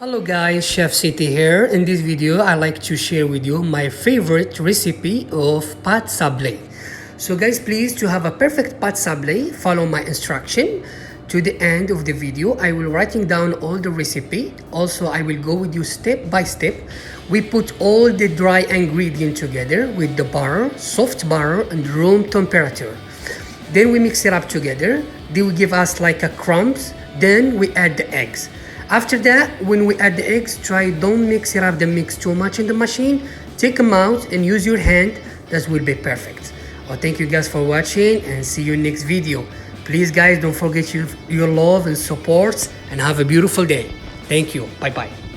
Hello guys, ChefSetee here. In this video, I like to share with you my favorite recipe of Pate Sablèe. So guys, please, to have a perfect Pate Sablèe, follow my instruction. To the end of the video, I will writing down all the recipe. Also, I will go with you step by step. We put all the dry ingredient together with the butter, soft butter and room temperature. Then we mix it up together. They will give us like a crumbs. Then we add the eggs. After that, when we add the eggs, don't mix it up the mix too much in the machine. Take them out and use your hand. That will be perfect. Well, thank you guys for watching and see you next video. Please guys, don't forget your love and support and have a beautiful day. Thank you. Bye bye.